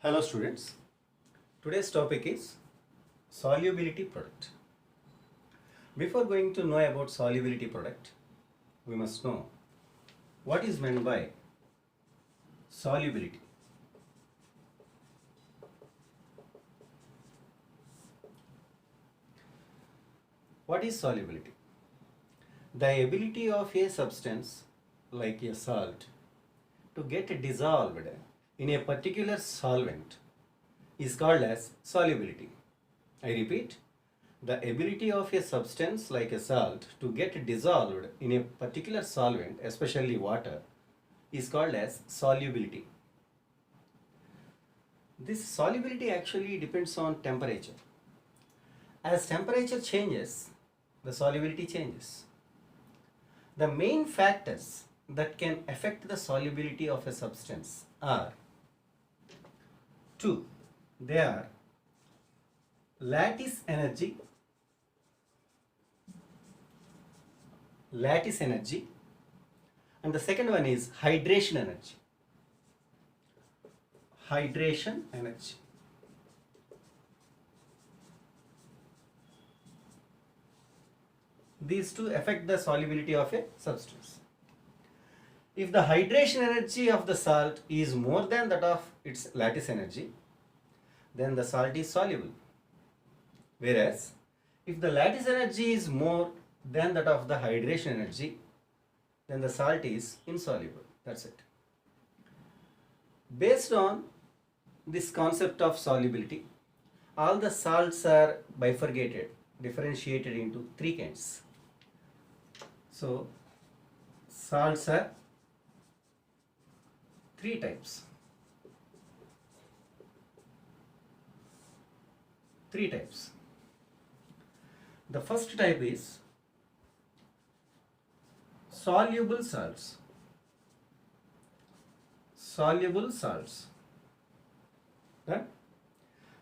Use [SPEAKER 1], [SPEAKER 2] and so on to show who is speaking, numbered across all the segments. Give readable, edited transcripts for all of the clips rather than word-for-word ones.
[SPEAKER 1] Hello students, today's topic is solubility product. Before going to know about solubility product, we must know what is meant by solubility. What is solubility? The ability of a substance like a salt to get dissolved in a particular solvent is called as solubility. I repeat, the ability of a substance like a salt to get dissolved in a particular solvent, especially water, is called as solubility. This solubility actually depends on temperature. As temperature changes, the solubility changes. The main factors that can affect the solubility of a substance are two. They are lattice energy, and the second one is hydration energy. Hydration energy. These two affect the solubility of a substance. If the hydration energy of the salt is more than that of its lattice energy, then the salt is soluble. Whereas, if the lattice energy is more than that of the hydration energy, then the salt is insoluble. That's it. Based on this concept of solubility, all the salts are bifurcated, differentiated into three kinds. So, salts are three types. The first type is soluble salts. Done?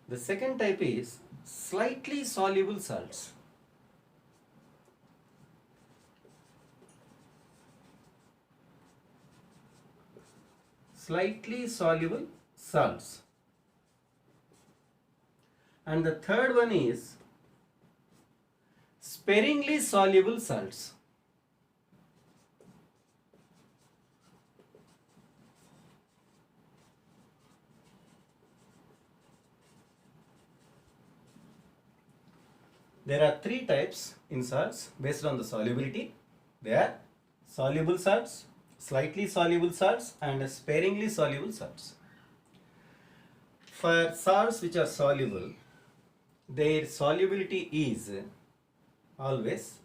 [SPEAKER 1] The second type is slightly soluble salts. And the third one is sparingly soluble salts. There are three types in salts based on the solubility. They are soluble salts, slightly soluble salts, and sparingly soluble salts. For salts which are soluble, their solubility is always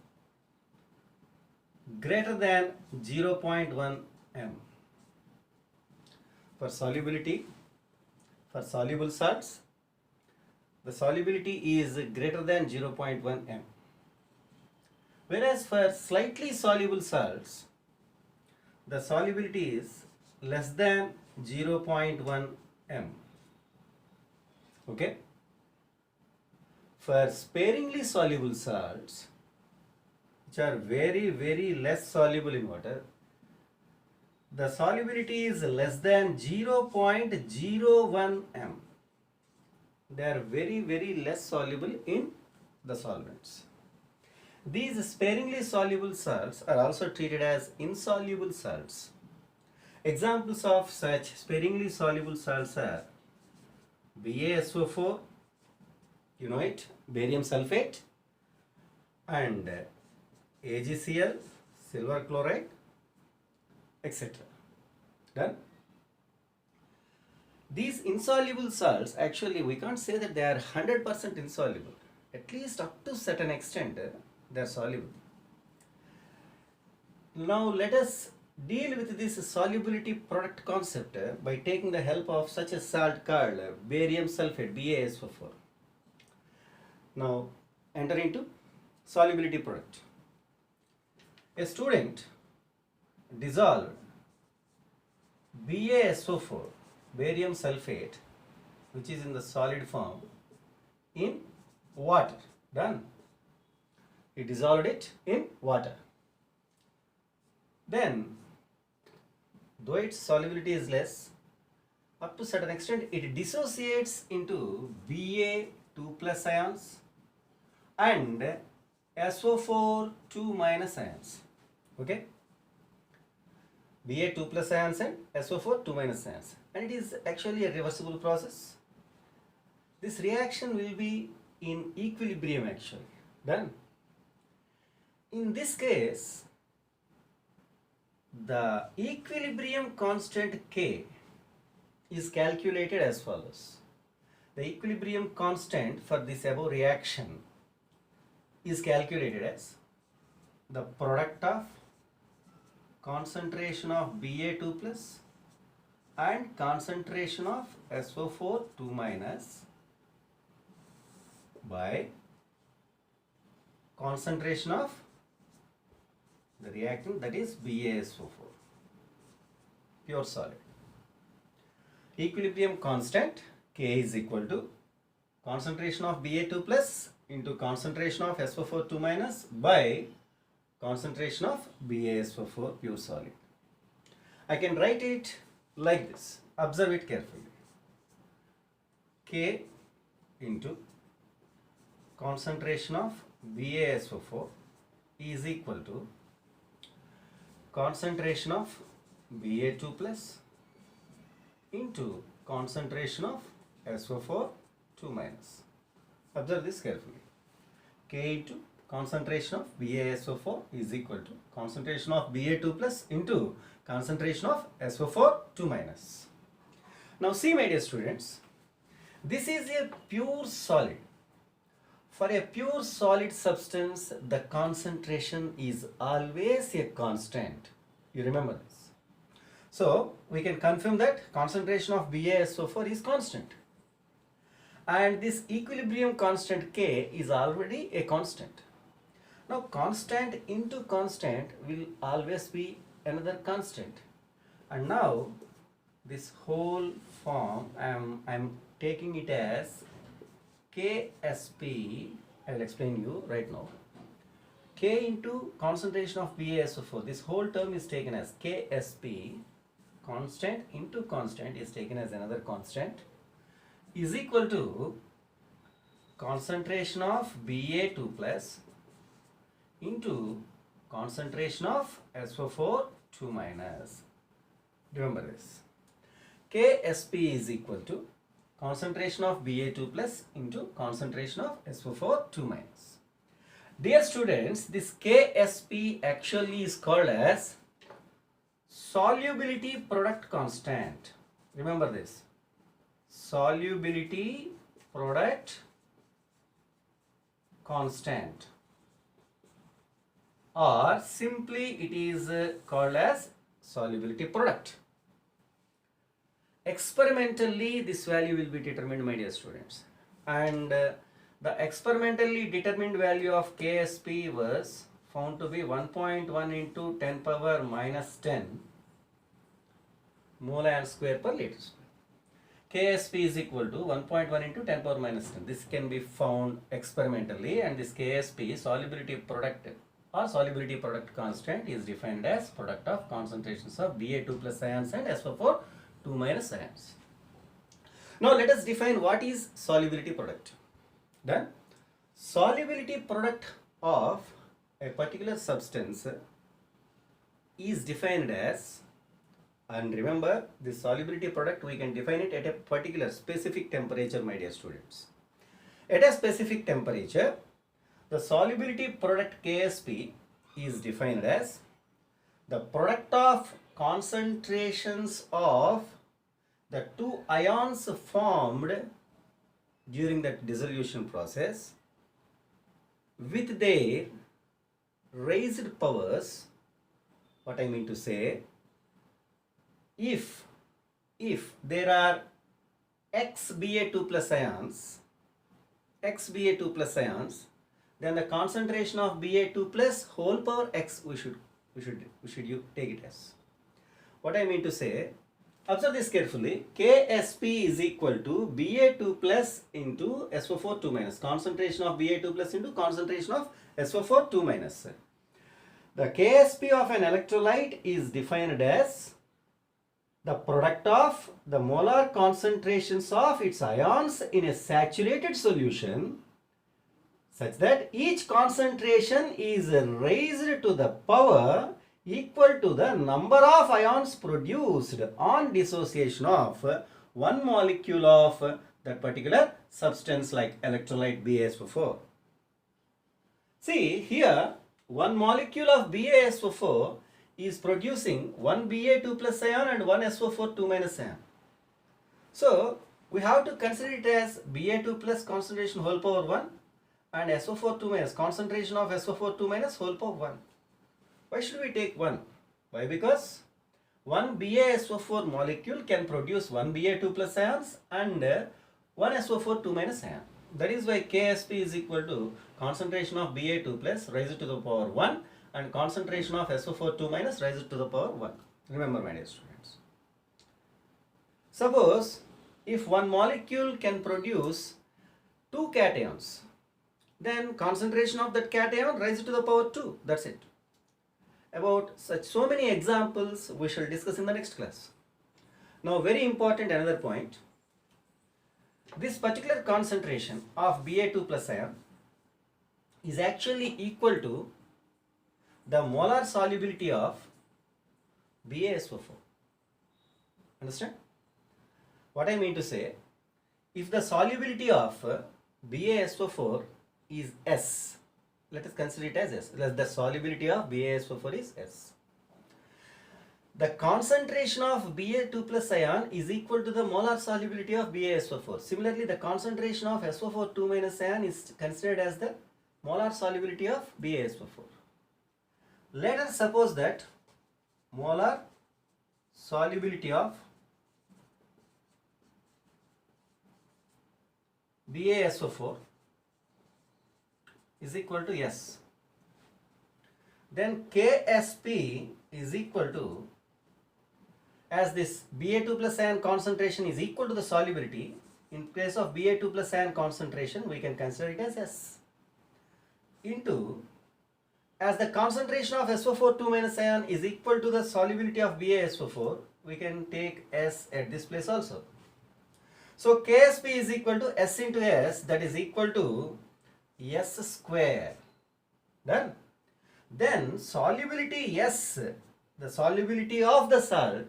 [SPEAKER 1] greater than 0.1 m. For soluble salts, the solubility is greater than 0.1 m. Whereas for slightly soluble salts, the solubility is less than 0.1 m. Okay? For sparingly soluble salts, which are very less soluble in water, the solubility is less than 0.01 m. They are very less soluble in the solvents. These sparingly soluble salts are also treated as insoluble salts. Examples of such sparingly soluble salts are BaSO4, you know it, barium sulfate, and AgCl, silver chloride, etc. Done? These insoluble salts, actually we can't say that they are 100% insoluble. At least up to certain extent they are soluble. Now let us deal with this solubility product concept by taking the help of such a salt called barium sulfate, BaSO4. Now enter into solubility product. A student dissolved BaSO4, barium sulfate, which is in the solid form, in water. Done. He dissolved it in water. Then, though its solubility is less, up to certain extent it dissociates into Ba2 plus ions and SO4 2 minus ions. Okay, Ba2 plus ions and SO4 2 minus ions, and it is actually a reversible process. This reaction will be in equilibrium actually. Done. In this case, the equilibrium constant K is calculated as follows. The equilibrium constant for this above reaction is calculated as the product of concentration of Ba2 plus and concentration of SO4 2 minus by concentration of the reactant, that is BaSO4, pure solid. Equilibrium constant K is equal to concentration of Ba2 plus into concentration of SO4 2 minus by concentration of BaSO4 pure solid. I can write it like this. Observe it carefully. K into concentration of BaSO4 is equal to concentration of Ba2 plus into concentration of SO4 2 minus. Observe this carefully. K into concentration of BaSO4 is equal to concentration of Ba2 plus into concentration of SO4 2 minus. Now see, my dear students, this is a pure solid. For a pure solid substance, the concentration is always a constant. You remember this. So we can confirm that concentration of BaSO4 is constant. And this equilibrium constant K is already a constant. Now constant into constant will always be another constant. And now this whole form, I'm taking it as KSP, I will explain you right now. K into concentration of BaSO4, this whole term is taken as KSP, constant into constant is taken as another constant, is equal to concentration of Ba2 plus into concentration of SO4 2 minus. Remember this. KSP is equal to concentration of Ba2 plus into concentration of SO4 2 minus. Dear students, this KSP actually is called as solubility product constant. Remember this. Solubility product constant, or simply it is called as solubility product. Experimentally this value will be determined, my dear students, and the experimentally determined value of KSP was found to be 1.1 into 10 power minus 10 mole square per liter square. KSP is equal to 1.1 into 10 power minus 10. This can be found experimentally, and this KSP solubility product or solubility product constant is defined as product of concentrations of Ba2 plus ions and SO4 2 minus ions. Now let us define what is solubility product. Then solubility product of a particular substance is defined as, and remember this solubility product we can define it at a particular specific temperature, my dear students. At a specific temperature, the solubility product KSP is defined as the product of concentrations of the two ions formed during that dissolution process with their raised powers. What I mean to say, if there are xBa2 plus ions, then the concentration of Ba2 plus whole power x we should take it as. What I mean to say, observe this carefully. KSP is equal to Ba2 plus into SO4 2 minus, concentration of Ba2 plus into concentration of SO4 2 minus. The KSP of an electrolyte is defined as the product of the molar concentrations of its ions in a saturated solution such that each concentration is raised to the power equal to the number of ions produced on dissociation of one molecule of that particular substance like electrolyte BaSO4. See here, one molecule of BaSO4 is producing one Ba2 plus ion and one SO4 2 minus ion. So we have to consider it as Ba2 plus concentration whole power 1 and SO4 2 minus concentration of SO4 2 minus whole power 1. Why should we take 1? Why? Because one BaSO4 molecule can produce one Ba2 plus ions and one SO4 2 minus ion. That is why Ksp is equal to concentration of Ba2 plus raised to the power 1 and concentration of SO4 2 minus raised to the power 1. Remember, my dear students. Suppose if one molecule can produce two cations, then concentration of that cation raised to the power 2. That's it. About so many examples we shall discuss in the next class. Now, very important another point. This particular concentration of Ba2 plus ion is actually equal to the molar solubility of BaSO4. Understand? What I mean to say, if the solubility of BaSO4 is S, let us consider it as S. The solubility of BaSO4 is S. The concentration of Ba2 plus ion is equal to the molar solubility of BaSO4. Similarly, the concentration of SO4 2 minus ion is considered as the molar solubility of BaSO4. Let us suppose that molar solubility of BaSO4 is equal to S. Then Ksp is equal to, as this Ba2 plus ion concentration is equal to the solubility, in place of Ba2 plus ion concentration we can consider it as S, into, as the concentration of SO4 2 minus ion is equal to the solubility of BaSO4, we can take S at this place also. So Ksp is equal to S into S, that is equal to S square. Done. Then solubility S, the solubility of the salt,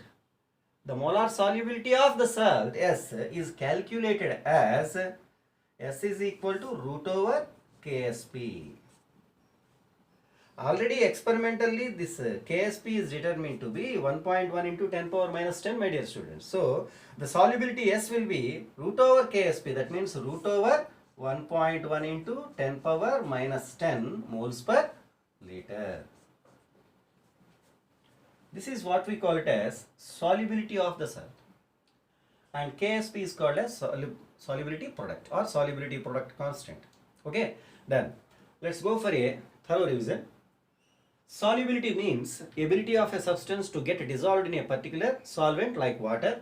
[SPEAKER 1] the molar solubility of the salt S is calculated as S is equal to root over Ksp. Already experimentally this Ksp is determined to be 1.1 into 10 power minus 10, my dear students. So the solubility S will be root over Ksp, that means root over 1.1 into 10 power minus 10 moles per liter. This is what we call it as solubility of the salt, and Ksp is called as solubility product or solubility product constant. Okay, done. Let's go for a thorough revision. Solubility means ability of a substance to get dissolved in a particular solvent like water.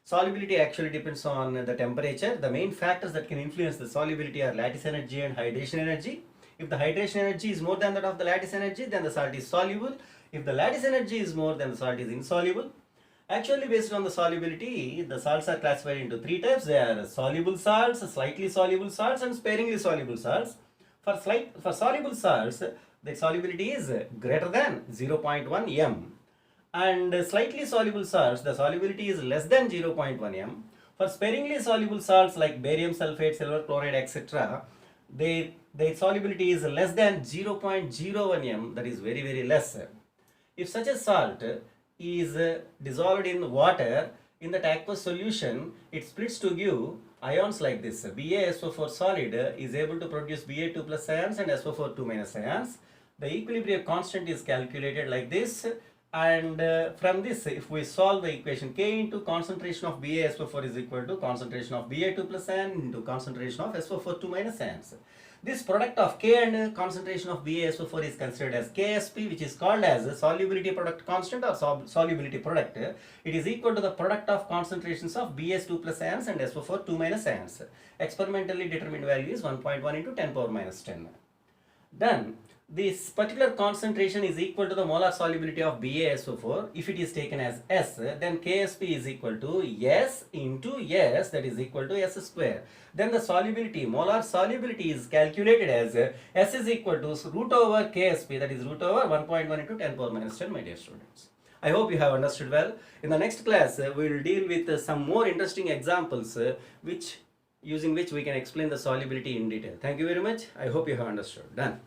[SPEAKER 1] Solubility actually depends on the temperature. The main factors that can influence the solubility are lattice energy and hydration energy. If the hydration energy is more than that of the lattice energy, then the salt is soluble. If the lattice energy is more, then the salt is insoluble. Actually, based on the solubility, the salts are classified into three types. They are soluble salts, slightly soluble salts, and sparingly soluble salts. For soluble salts, the solubility is greater than 0.1 m. And slightly soluble salts, the solubility is less than 0.1 m. For sparingly soluble salts like barium sulfate, silver chloride, etc., their solubility is less than 0.01 m, that is very, very less. If such a salt is dissolved in water in that aqueous solution, it splits to give ions like this. BaSO4 solid is able to produce Ba2 plus ions and SO4 2 minus ions. The equilibrium constant is calculated like this, and from this, if we solve the equation, K into concentration of BaSO4 is equal to concentration of Ba2 plus ion into concentration of SO4 2 minus ions. This product of K and concentration of BaSO4 is considered as Ksp, which is called as a solubility product constant or solubility product. It is equal to the product of concentrations of Bs2 plus ions and SO4 2 minus ions. Experimentally determined value is 1.1 into 10 power minus 10. Then this particular concentration is equal to the molar solubility of BaSO4. If it is taken as S, then Ksp is equal to S into S, that is equal to S square. Then the solubility, molar solubility is calculated as S is equal to root over Ksp, that is root over 1.1 into 10 power minus 10, my dear students. I hope you have understood well. In the next class, we will deal with some more interesting examples using which we can explain the solubility in detail. Thank you very much. I hope you have understood. Done.